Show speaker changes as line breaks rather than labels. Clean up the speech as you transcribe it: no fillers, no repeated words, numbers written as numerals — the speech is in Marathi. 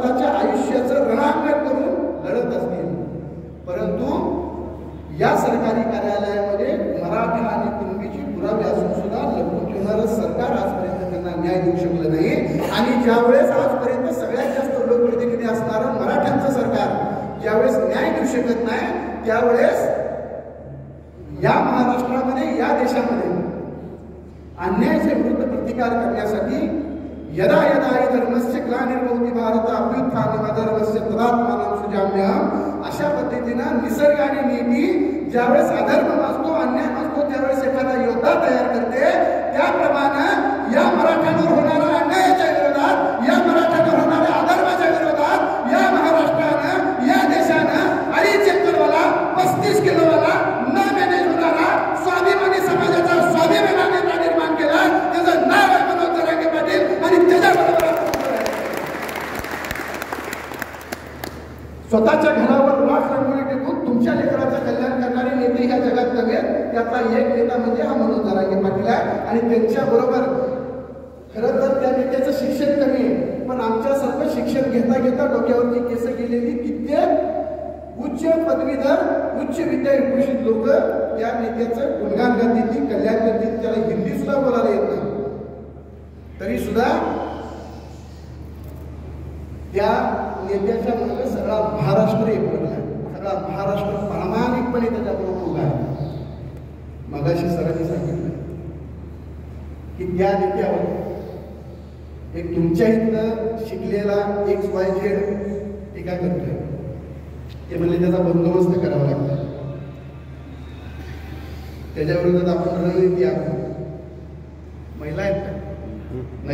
स्वतःच्या आयुष्याचं रणांगण करून लढत असतील, परंतु या सरकारी कार्यालयामध्ये मराठा आणि कुणबीची पुरावे असून सुद्धा लपवून ठेवणारं सरकार आजपर्यंत त्यांना न्याय देऊ शकलं नाही. आणि ज्यावेळेस आजपर्यंत सगळ्यात जास्त लोकप्रतिनिधी असणारं मराठ्यांचं सरकार ज्यावेळेस न्याय देऊ शकत नाही, त्यावेळेस या महाराष्ट्रामध्ये, या देशामध्ये अन्यायाच्या विरुद्ध प्रतिकार करण्यासाठी यदा यदा हि धर्मस्य ग्लानिर्भवति भारत अभ्युत्थानम् अधर्मस्य तदात्मानं सृजाम्यहम्, अशा पद्धतीनं निसर्ग आणि नीती ज्यावेळेस अधर्म असतो, अन्याय असतो, त्यावेळेस एखादा योद्धा तयार करते. त्याप्रमाणे या मराठ्यांवर होणाऱ्या अन्यायाच्या विरोधात, या मराठ्यांवर होणाऱ्या अधर्माच्या विरोधात या महाराष्ट्रानं, या देशानं 2.5 एकरवाला 35 किलोवाला न मॅनेज होणारा स्वाभिमानी समाजाचा स्वाभिमानी नेता निर्माण केला. त्याचं नाव आहे मनोज जरांगे पाटील. आणि त्याच्याबरोबर स्वतःच्या घरावर राख रंगोळी टेकून तुमच्या लेकराचं कल्याण करणारे नेते ह्या जगात नव्हे. त्यातला एक नेता म्हणजे हा मनोज जरांगे पाटील आहे. आणि त्यांच्या बरोबर खरं तर त्या नेत्याचं शिक्षण कमी आहे, पण आमच्यासारखं शिक्षण घेता घेता डोक्यावरती केस गेलेली कित्येक उच्च पदवीधर, उच्च विद्याभूषित लोक त्या नेत्याचं गुणगान करतील, कल्याण करतील. त्याला हिंदी सुद्धा बोलायला येत नाही, तरी सुद्धा त्या नेत्याच्या मागे सगळा महाराष्ट्र एकवटला आहे. सगळा महाराष्ट्र प्रामाणिकपणे त्याच्याबरोबर उभा आहे. मगाशी सरांनी सांगितलं की त्या नेत्यावर एक तुमच्या इथलं शिकलेला XYZ टीका करतोय. ते म्हणजे त्याचा बंदोबस्त करावा लागतो. त्याच्या विरोधात आपण रणनीती आखू. महिला आहेत